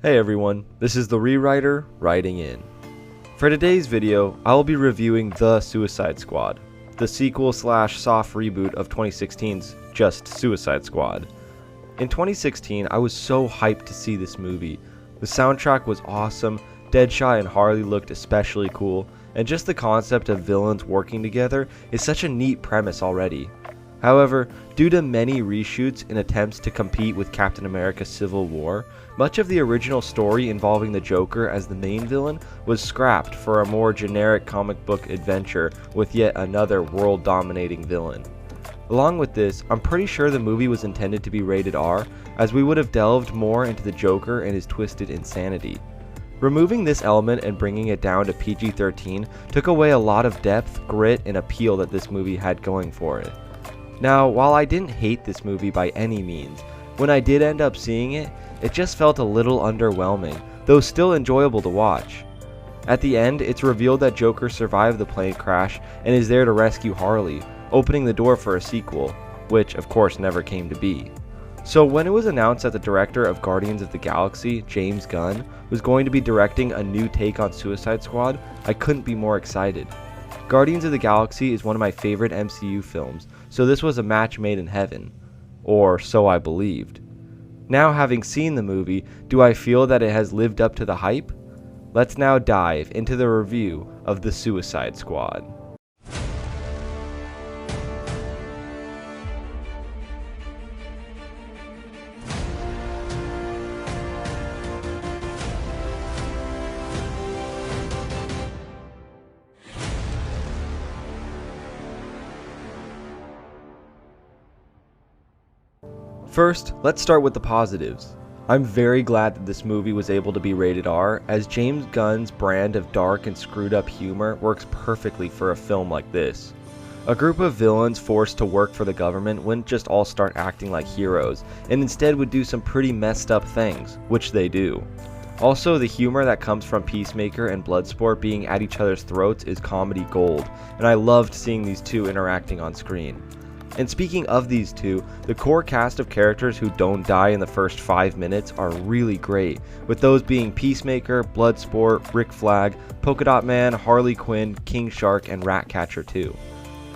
Hey everyone, this is the Rewriter writing in. For today's video, I will be reviewing The Suicide Squad, the sequel slash soft reboot of 2016's Just Suicide Squad. In 2016, I was so hyped to see this movie. The soundtrack was awesome, Deadshot and Harley looked especially cool, and just the concept of villains working together is such a neat premise already. However, due to many reshoots and attempts to compete with Captain America Civil War, much of the original story involving the Joker as the main villain was scrapped for a more generic comic book adventure with yet another world-dominating villain. Along with this, I'm pretty sure the movie was intended to be rated R, as we would have delved more into the Joker and his twisted insanity. Removing this element and bringing it down to PG-13 took away a lot of depth, grit, and appeal that this movie had going for it. Now, while I didn't hate this movie by any means, when I did end up seeing it, it just felt a little underwhelming, though still enjoyable to watch. At the end, it's revealed that Joker survived the plane crash and is there to rescue Harley, opening the door for a sequel, which of course never came to be. So when it was announced that the director of Guardians of the Galaxy, James Gunn, was going to be directing a new take on Suicide Squad, I couldn't be more excited. Guardians of the Galaxy is one of my favorite MCU films, so this was a match made in heaven. Or so I believed. Now, having seen the movie, do I feel that it has lived up to the hype? Let's now dive into the review of The Suicide Squad. First, let's start with the positives. I'm very glad that this movie was able to be rated R, as James Gunn's brand of dark and screwed up humor works perfectly for a film like this. A group of villains forced to work for the government wouldn't just all start acting like heroes, and instead would do some pretty messed up things, which they do. Also, the humor that comes from Peacemaker and Bloodsport being at each other's throats is comedy gold, and I loved seeing these two interacting on screen. And speaking of these two, the core cast of characters who don't die in the first 5 minutes are really great, with those being Peacemaker, Bloodsport, Rick Flag, Polka Dot Man, Harley Quinn, King Shark, and Ratcatcher 2.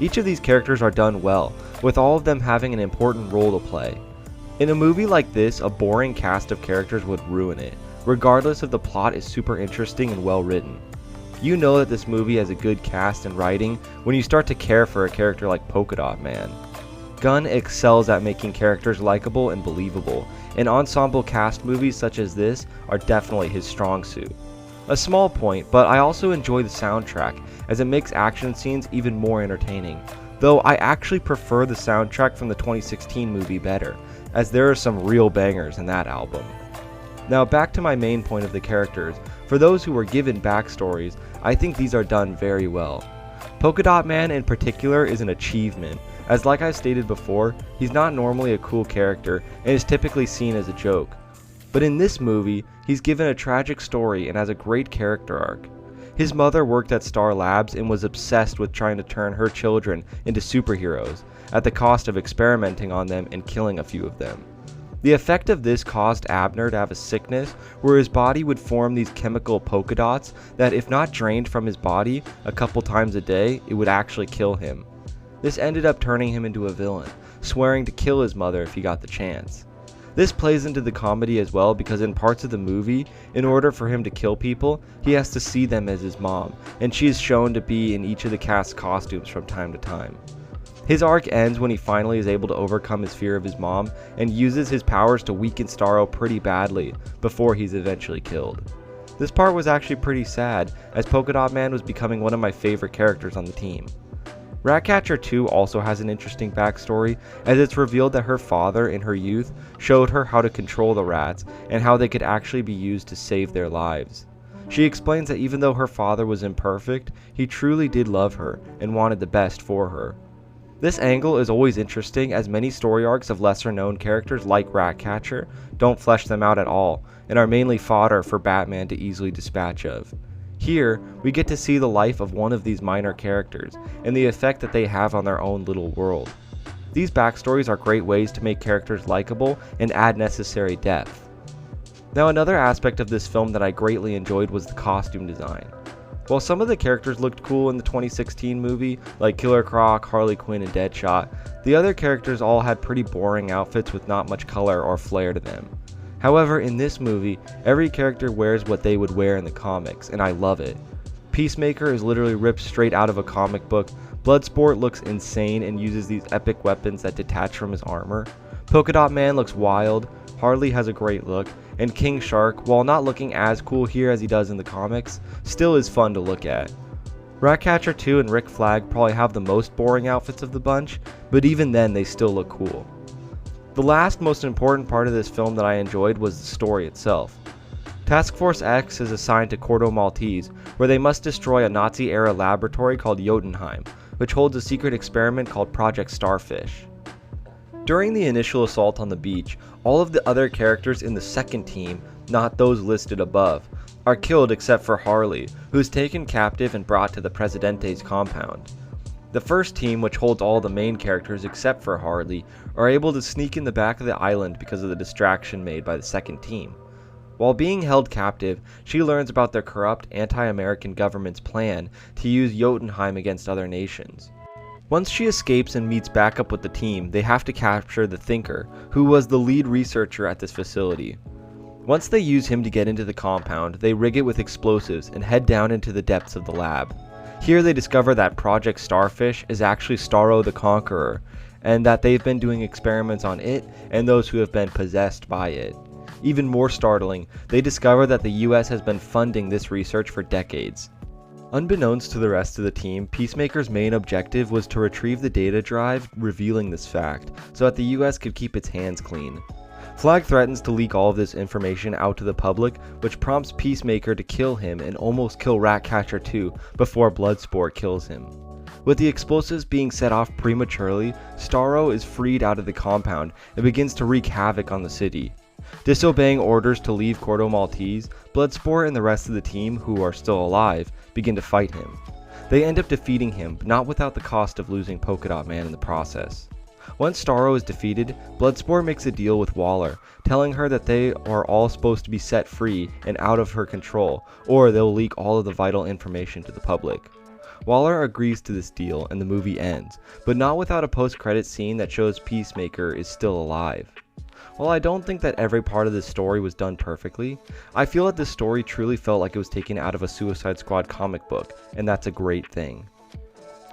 Each of these characters are done well, with all of them having an important role to play. In a movie like this, a boring cast of characters would ruin it, regardless if the plot is super interesting and well written. You know that this movie has a good cast and writing when you start to care for a character like Polka Dot Man. Gunn excels at making characters likable and believable, and ensemble cast movies such as this are definitely his strong suit. A small point, but I also enjoy the soundtrack, as it makes action scenes even more entertaining, though I actually prefer the soundtrack from the 2016 movie better, as there are some real bangers in that album. Now back to my main point of the characters. For those who were given backstories, I think these are done very well. Polka Dot Man in particular is an achievement, as like I stated before, he's not normally a cool character and is typically seen as a joke. But in this movie, he's given a tragic story and has a great character arc. His mother worked at Star Labs and was obsessed with trying to turn her children into superheroes, at the cost of experimenting on them and killing a few of them. The effect of this caused Abner to have a sickness where his body would form these chemical polka dots that, if not drained from his body a couple times a day, it would actually kill him. This ended up turning him into a villain, swearing to kill his mother if he got the chance. This plays into the comedy as well, because in parts of the movie, in order for him to kill people, he has to see them as his mom, and she is shown to be in each of the cast's costumes from time to time. His arc ends when he finally is able to overcome his fear of his mom and uses his powers to weaken Starro pretty badly before he's eventually killed. This part was actually pretty sad, as Polka Dot Man was becoming one of my favorite characters on the team. Ratcatcher 2 also has an interesting backstory, as it's revealed that her father in her youth showed her how to control the rats and how they could actually be used to save their lives. She explains that even though her father was imperfect, he truly did love her and wanted the best for her. This angle is always interesting, as many story arcs of lesser known characters like Ratcatcher don't flesh them out at all and are mainly fodder for Batman to easily dispatch of. Here, we get to see the life of one of these minor characters and the effect that they have on their own little world. These backstories are great ways to make characters likable and add necessary depth. Now, another aspect of this film that I greatly enjoyed was the costume design. While some of the characters looked cool in the 2016 movie, like Killer Croc, Harley Quinn, and Deadshot, the other characters all had pretty boring outfits with not much color or flair to them. However, in this movie, every character wears what they would wear in the comics, and I love it. Peacemaker is literally ripped straight out of a comic book, Bloodsport looks insane and uses these epic weapons that detach from his armor, Polka Dot Man looks wild, Harley has a great look, and King Shark, while not looking as cool here as he does in the comics, still is fun to look at. Ratcatcher 2 and Rick Flag probably have the most boring outfits of the bunch, but even then they still look cool. The last most important part of this film that I enjoyed was the story itself. Task Force X is assigned to Corto Maltese, where they must destroy a Nazi-era laboratory called Jotunheim, which holds a secret experiment called Project Starfish. During the initial assault on the beach, all of the other characters in the second team, not those listed above, are killed except for Harley, who is taken captive and brought to the Presidente's compound. The first team, which holds all the main characters except for Harley, are able to sneak in the back of the island because of the distraction made by the second team. While being held captive, she learns about their corrupt anti-American government's plan to use Jotunheim against other nations. Once she escapes and meets back up with the team, they have to capture the Thinker, who was the lead researcher at this facility. Once they use him to get into the compound, they rig it with explosives and head down into the depths of the lab. Here they discover that Project Starfish is actually Starro the Conqueror, and that they've been doing experiments on it and those who have been possessed by it. Even more startling, they discover that the US has been funding this research for decades. Unbeknownst to the rest of the team, Peacemaker's main objective was to retrieve the data drive revealing this fact, so that the US could keep its hands clean. Flag threatens to leak all of this information out to the public, which prompts Peacemaker to kill him and almost kill Ratcatcher 2 before Bloodsport kills him. With the explosives being set off prematurely, Starro is freed out of the compound and begins to wreak havoc on the city. Disobeying orders to leave Corto Maltese, Bloodsport and the rest of the team, who are still alive, begin to fight him. They end up defeating him, but not without the cost of losing Polka Dot Man in the process. Once Starro is defeated, Bloodsport makes a deal with Waller, telling her that they are all supposed to be set free and out of her control, or they'll leak all of the vital information to the public. Waller agrees to this deal and the movie ends, but not without a post-credits scene that shows Peacemaker is still alive. While I don't think that every part of this story was done perfectly, I feel that this story truly felt like it was taken out of a Suicide Squad comic book, and that's a great thing.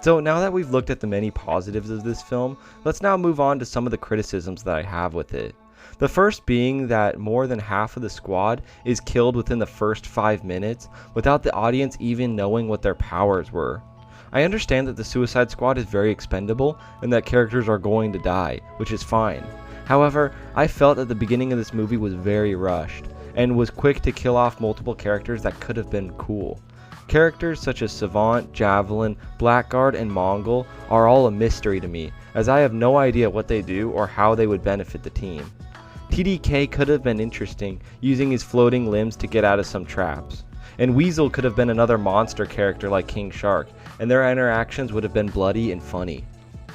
So now that we've looked at the many positives of this film, let's now move on to some of the criticisms that I have with it. The first being that more than half of the squad is killed within the first 5 minutes without the audience even knowing what their powers were. I understand that the Suicide Squad is very expendable and that characters are going to die, which is fine. However, I felt that the beginning of this movie was very rushed and was quick to kill off multiple characters that could have been cool. Characters such as Savant, Javelin, Blackguard, and Mongol are all a mystery to me, as I have no idea what they do or how they would benefit the team. TDK could have been interesting, using his floating limbs to get out of some traps. And Weasel could have been another monster character like King Shark, and their interactions would have been bloody and funny.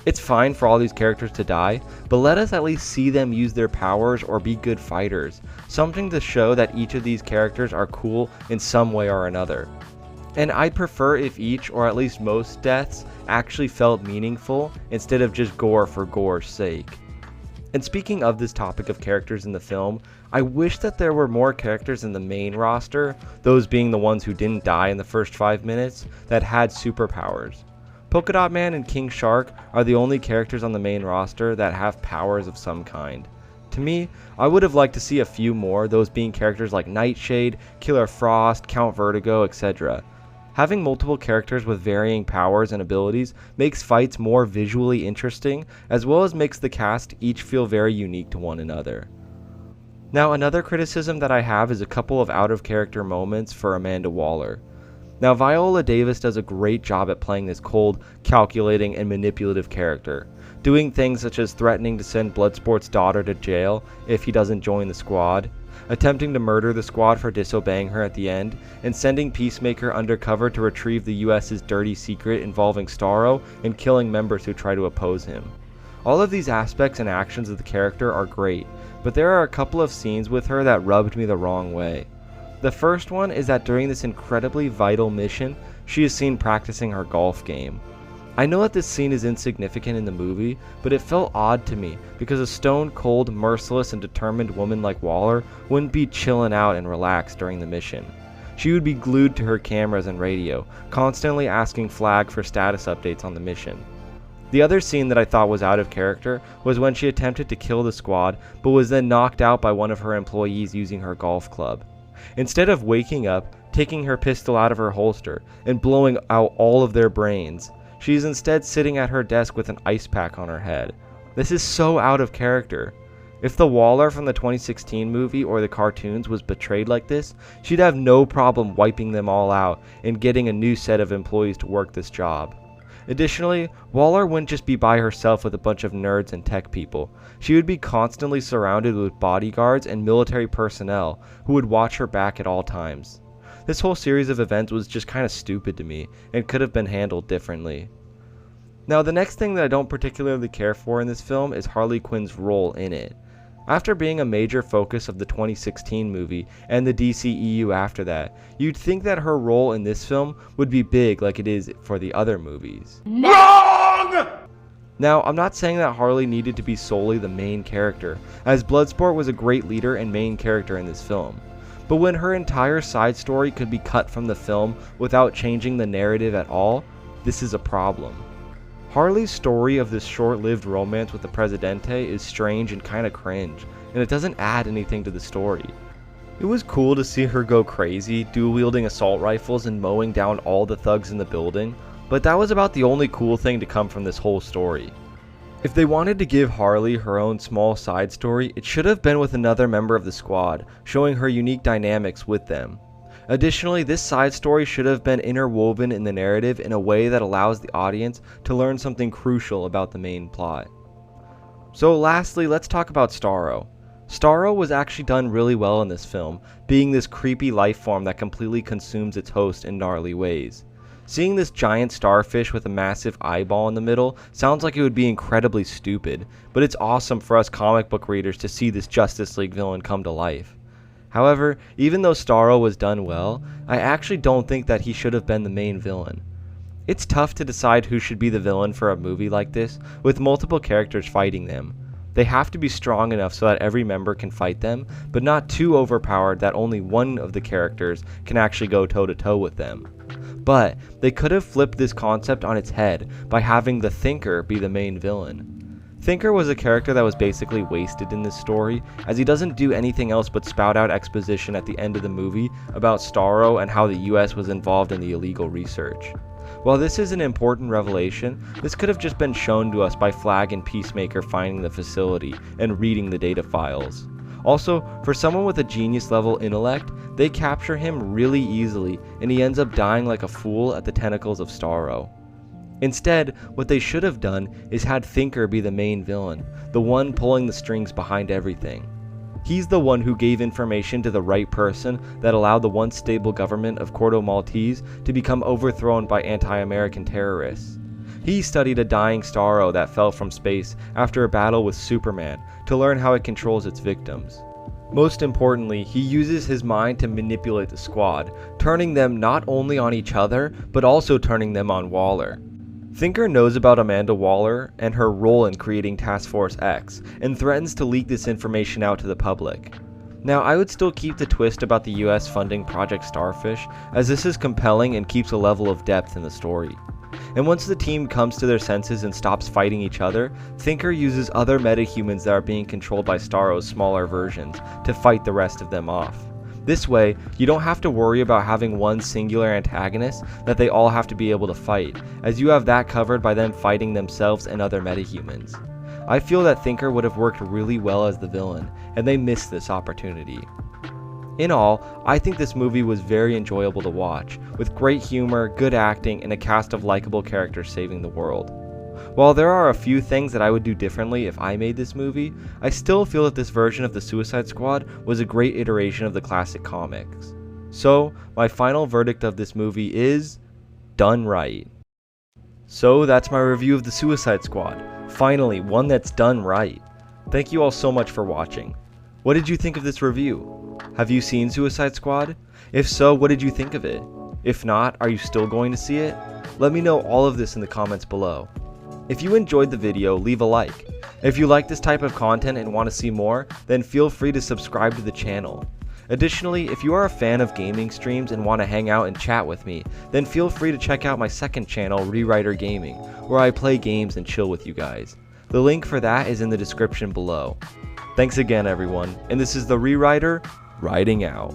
It's fine for all these characters to die, but let us at least see them use their powers or be good fighters, something to show that each of these characters are cool in some way or another. And I'd prefer if each, or at least most deaths, actually felt meaningful instead of just gore for gore's sake. And speaking of this topic of characters in the film, I wish that there were more characters in the main roster, those being the ones who didn't die in the first 5 minutes, that had superpowers. Polka Dot Man and King Shark are the only characters on the main roster that have powers of some kind. To me, I would have liked to see a few more, those being characters like Nightshade, Killer Frost, Count Vertigo, etc. Having multiple characters with varying powers and abilities makes fights more visually interesting, as well as makes the cast each feel very unique to one another. Now, another criticism that I have is a couple of out-of-character moments for Amanda Waller. Now, Viola Davis does a great job at playing this cold, calculating, and manipulative character, doing things such as threatening to send Bloodsport's daughter to jail if he doesn't join the squad, attempting to murder the squad for disobeying her at the end, and sending Peacemaker undercover to retrieve the US's dirty secret involving Starro and killing members who try to oppose him. All of these aspects and actions of the character are great, but there are a couple of scenes with her that rubbed me the wrong way. The first one is that during this incredibly vital mission, she is seen practicing her golf game. I know that this scene is insignificant in the movie, but it felt odd to me because a stone-cold, merciless, and determined woman like Waller wouldn't be chilling out and relaxed during the mission. She would be glued to her cameras and radio, constantly asking Flag for status updates on the mission. The other scene that I thought was out of character was when she attempted to kill the squad, but was then knocked out by one of her employees using her golf club. Instead of waking up, taking her pistol out of her holster, and blowing out all of their brains, she is instead sitting at her desk with an ice pack on her head. This is so out of character. If the Waller from the 2016 movie or the cartoons was betrayed like this, she'd have no problem wiping them all out and getting a new set of employees to work this job. Additionally, Waller wouldn't just be by herself with a bunch of nerds and tech people. She would be constantly surrounded with bodyguards and military personnel who would watch her back at all times. This whole series of events was just kind of stupid to me and could have been handled differently. Now, the next thing that I don't particularly care for in this film is Harley Quinn's role in it. After being a major focus of the 2016 movie and the DCEU after that, you'd think that her role in this film would be big like it is for the other movies. Wrong! Now, I'm not saying that Harley needed to be solely the main character, as Bloodsport was a great leader and main character in this film. But when her entire side story could be cut from the film without changing the narrative at all, this is a problem. Harley's story of this short-lived romance with the Presidente is strange and kinda cringe, and it doesn't add anything to the story. It was cool to see her go crazy, dual-wielding assault rifles and mowing down all the thugs in the building, but that was about the only cool thing to come from this whole story. If they wanted to give Harley her own small side story, it should have been with another member of the squad, showing her unique dynamics with them. Additionally, this side story should have been interwoven in the narrative in a way that allows the audience to learn something crucial about the main plot. So lastly, let's talk about Starro. Starro was actually done really well in this film, being this creepy life form that completely consumes its host in gnarly ways. Seeing this giant starfish with a massive eyeball in the middle sounds like it would be incredibly stupid, but it's awesome for us comic book readers to see this Justice League villain come to life. However, even though Starro was done well, I actually don't think that he should have been the main villain. It's tough to decide who should be the villain for a movie like this, with multiple characters fighting them. They have to be strong enough so that every member can fight them, but not too overpowered that only one of the characters can actually go toe-to-toe with them. But they could have flipped this concept on its head by having the Thinker be the main villain. Thinker was a character that was basically wasted in this story, as he doesn't do anything else but spout out exposition at the end of the movie about Starro and how the US was involved in the illegal research. While this is an important revelation, this could have just been shown to us by Flag and Peacemaker finding the facility and reading the data files. Also, for someone with a genius level intellect, they capture him really easily and he ends up dying like a fool at the tentacles of Starro. Instead, what they should have done is had Thinker be the main villain, the one pulling the strings behind everything. He's the one who gave information to the right person that allowed the once stable government of Corto Maltese to become overthrown by anti-American terrorists. He studied a dying Starro that fell from space after a battle with Superman to learn how it controls its victims. Most importantly, he uses his mind to manipulate the squad, turning them not only on each other, but also turning them on Waller. Thinker knows about Amanda Waller and her role in creating Task Force X, and threatens to leak this information out to the public. Now, I would still keep the twist about the US funding Project Starfish, as this is compelling and keeps a level of depth in the story. And once the team comes to their senses and stops fighting each other, Thinker uses other metahumans that are being controlled by Starro's smaller versions to fight the rest of them off. This way, you don't have to worry about having one singular antagonist that they all have to be able to fight, as you have that covered by them fighting themselves and other metahumans. I feel that Thinker would have worked really well as the villain, and they missed this opportunity. In all, I think this movie was very enjoyable to watch, with great humor, good acting, and a cast of likable characters saving the world. While there are a few things that I would do differently if I made this movie, I still feel that this version of the Suicide Squad was a great iteration of the classic comics. So, my final verdict of this movie is done right. So that's my review of the Suicide Squad. Finally, one that's done right. Thank you all so much for watching. What did you think of this review? Have you seen Suicide Squad? If so, what did you think of it? If not, are you still going to see it? Let me know all of this in the comments below. If you enjoyed the video, leave a like. If you like this type of content and want to see more, then feel free to subscribe to the channel. Additionally, if you are a fan of gaming streams and want to hang out and chat with me, then feel free to check out my second channel, Rewriter Gaming, where I play games and chill with you guys. The link for that is in the description below. Thanks again everyone, and this is the Rewriter, writing out.